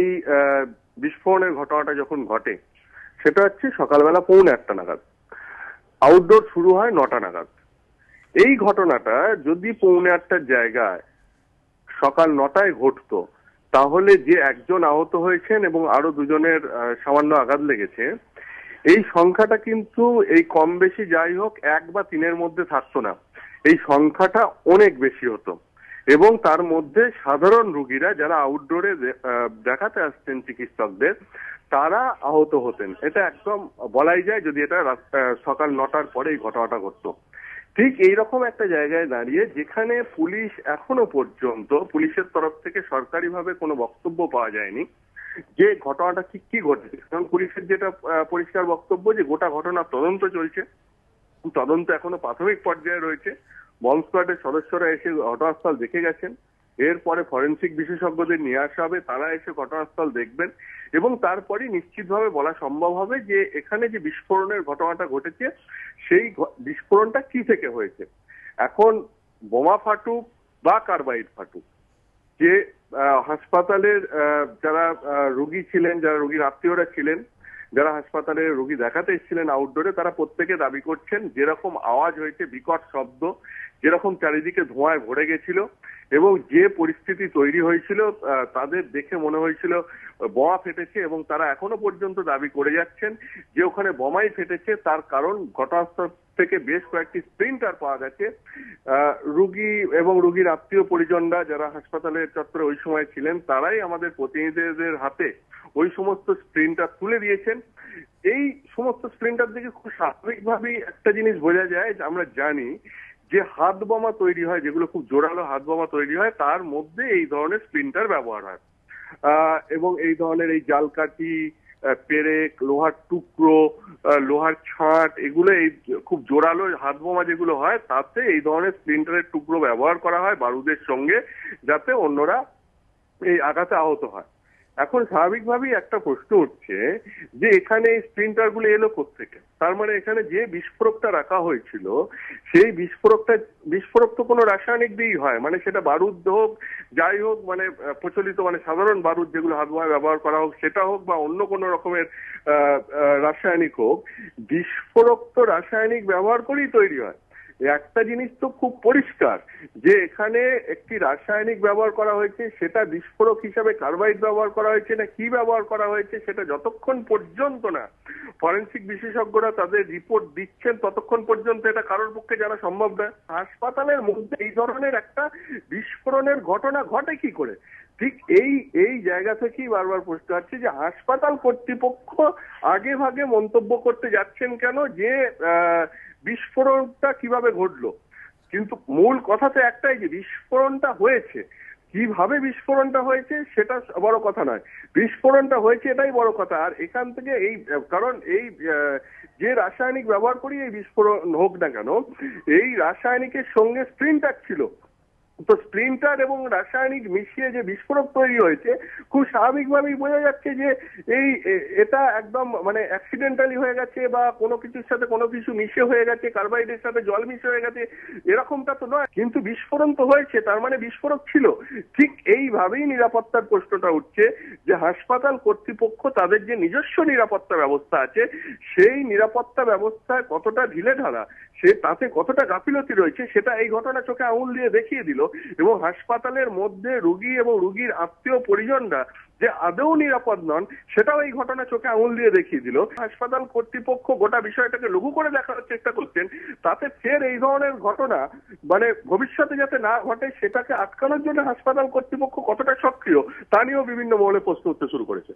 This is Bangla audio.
এই বিস্ফোরণের ঘটনাটা যখন ঘটে সেটা হচ্ছে সকালবেলা 1:45 নাগাদ। আউটডোর শুরু হয় 9টা নাগাদ। এই ঘটনাটা যদি 8:45 জায়গায় সকাল 9টায় ঘটতো তাহলে যে একজন আহত হয়েছেন এবং আরো দুজনের সামান্য আঘাত লেগেছে, এই সংখ্যাটা কিন্তু এই কম বেশি যাই হোক 1 বা 3-এর মধ্যে থাকতো না। এই সংখ্যাটা অনেক বেশি হতো এবং তার মধ্যে সাধারণ রোগীরা যারা আউটডোরে দেখাতে আসছেন চিকিৎসকদের, তারা আহত হতেন। এটা একদম বলাই যায় যদি এটা সকাল 9টার পরে এই ঘটনাটা ঘটতো। ঠিক এইরকম একটা জায়গায় দাঁড়িয়ে যেখানে পুলিশ এখনো পর্যন্ত পুলিশের তরফ থেকে সরকারিভাবে কোনো বক্তব্য পাওয়া যায়নি যে ঘটনাটা ঠিক কি ঘটেছে। কারণ পুলিশের যেটা পরিষ্কার বক্তব্য যে গোটা ঘটনা তদন্ত চলছে, তদন্ত এখনো প্রাথমিক পর্যায়ে রয়েছে। বম্ব স্কোয়াডের সদস্যরা এসে ঘটনাস্থল দেখে গেছেন, এরপরে ফরেনসিক বিশেষজ্ঞদের নিয়ে আসা হবে, তারা এসে ঘটনাস্থল দেখবেন এবং তারপরে নিশ্চিতভাবে বলা সম্ভব হবে যে এখানে যে বিস্ফোরণের ঘটনাটা ঘটেছে সেই বিস্ফোরণটা কি থেকে হয়েছে। এখন বোমা ফাটুক বা কার্বাইড ফাটুক, যে হাসপাতালের যারা রোগী ছিলেন, যারা রোগীর আত্মীয়রা ছিলেন, যারা হাসপাতালে রোগী দেখাতে এসেছিলেন আউটডোরে, তারা প্রত্যেকে দাবি করছেন যেরকম আওয়াজ হয়েছে, বিকট শব্দ, যেরকম চারিদিকে ধোঁয়ায় ভরে গেছিল এবং যে পরিস্থিতি তৈরি হয়েছিল তাদের দেখে মনে হয়েছিল বোমা ফেটেছে এবং তারা এখনো পর্যন্ত দাবি করে যাচ্ছেন যে ওখানে বোমাই ফেটেছে। তার কারণ ঘটনাস্থল থেকে বেশ কয়েকটি স্প্লিন্টার পাওয়া গেছে। রোগী এবং রোগীর আত্মীয় পরিজনরা যারা হাসপাতালের চত্বরে ওই সময় ছিলেন তারাই আমাদের প্রতিনিধিদের হাতে ওই সমস্ত স্প্লিন্টার তুলে দিয়েছেন। এই সমস্ত স্প্লিন্টার থেকে খুব স্বাভাবিকভাবেই একটা জিনিস বোঝা যায়, আমরা জানি যে হাত বোমা তৈরি হয়, যেগুলো খুব জোরালো হাত বোমা তৈরি হয়, তার মধ্যে এই ধরনের স্প্লিন্টার ব্যবহার হয় এবং এই ধরনের এই জালকাঠি, পেরেক, লোহার টুকরো, লোহার ছাঁট, এগুলো এই খুব জোরালো হাত বোমা যেগুলো হয় তাতে এই ধরনের স্প্লিন্টারের টুকরো ব্যবহার করা হয় বারুদের সঙ্গে, যাতে অন্যরা এই আঘাতে আহত হয়। এখন স্বাভাবিকভাবেই একটা প্রশ্ন উঠছে যে এখানে এই স্প্লিন্টার গুলো এলো কোত্থেকে। তার মানে এখানে যে বিস্ফোরকটা রাখা হয়েছিল সেই বিস্ফোরক তো কোনো রাসায়নিক দিয়েই হয়, মানে সেটা বারুদ হোক, যাই হোক, মানে প্রচলিত মানে সাধারণ বারুদ যেগুলো হাত বোমায় ব্যবহার করা হোক সেটা হোক বা অন্য কোনো রকমের রাসায়নিক হোক, বিস্ফোরক তো রাসায়নিক ব্যবহার করেই তৈরি হয়। একটা জিনিস তো খুব পরিষ্কার যে এখানে একটি রাসায়নিক ব্যবহার করা হয়েছে, সেটা বিস্ফোরক হিসাবে কার্বাইড ব্যবহার করা হয়েছে না কি ব্যবহার করা হয়েছে সেটা যতক্ষণ পর্যন্ত না ফরেনসিক বিশেষজ্ঞরা তাদের রিপোর্ট দিচ্ছেন ততক্ষণ পর্যন্ত এটা কারোর পক্ষে জানা সম্ভব নয়। হাসপাতালের মধ্যে এই ধরনের একটা বিস্ফোরণের ঘটনা ঘটে কি করে? ঠিক এই জায়গা থেকেই বারবার প্রশ্ন আসছে যে হাসপাতাল কর্তৃপক্ষ আগে ভাগে মন্তব্য করতে যাচ্ছেন কেন যে বিস্ফোরণটা কিভাবে ঘটলো। কিন্তু মূল কথা তো একটাই যে বিস্ফোরণটা হয়েছে, কিভাবে বিস্ফোরণটা হয়েছে সেটা বড় কথা নয়, বিস্ফোরণটা হয়েছে এটাই বড় কথা। আর এখান থেকে এই কারণ এই যে রাসায়নিক ব্যবহার করি এই বিস্ফোরণ হোক না কেন, এই রাসায়নিকের সঙ্গে স্প্লিন্টার ছিল, তো স্প্লিন্টার এবং রাসায়নিক মিশিয়ে যে বিস্ফোরক তৈরি হয়েছে খুব স্বাভাবিকভাবেই বোঝা যাচ্ছে যে এটা একদম মানে অ্যাক্সিডেন্টালি হয়ে গেছে বা কোনো কিছুর সাথে কোনো কিছু মিশে হয়ে গেছে, কার্বাইডের সাথে জল মিশে হয়ে গেছে, এরকমটা তো নয়। কিন্তু বিস্ফোরণ তো হয়েছে, তার মানে বিস্ফোরক ছিল। ঠিক এইভাবেই নিরাপত্তার প্রশ্নটা উঠছে যে হাসপাতাল কর্তৃপক্ষ তাদের যে নিজস্ব নিরাপত্তা ব্যবস্থা আছে সেই নিরাপত্তা ব্যবস্থায় কতটা ঢিলেঢালা, সে তাতে কতটা গাফিলতি রয়েছে সেটা এই ঘটনা চোখে আঙুল দিয়ে দেখিয়ে দিল। এবং হাসপাতালের মধ্যে রোগী এবং রোগীর আত্মীয় পরিজনরা যে আদৌ নিরাপদ নন সেটাও এই ঘটনা চোখে আঙুল দিয়ে দেখিয়ে দিল। হাসপাতাল কর্তৃপক্ষ গোটা বিষয়টাকে লঘু করে দেখার চেষ্টা করছেন, তাতে ফের এই ধরনের ঘটনা মানে ভবিষ্যতে যাতে না ঘটে সেটাকে আটকানোর জন্য হাসপাতাল কর্তৃপক্ষ কতটা সক্রিয় তা নিয়েও বিভিন্ন মহলে প্রশ্ন উঠতে শুরু করেছে।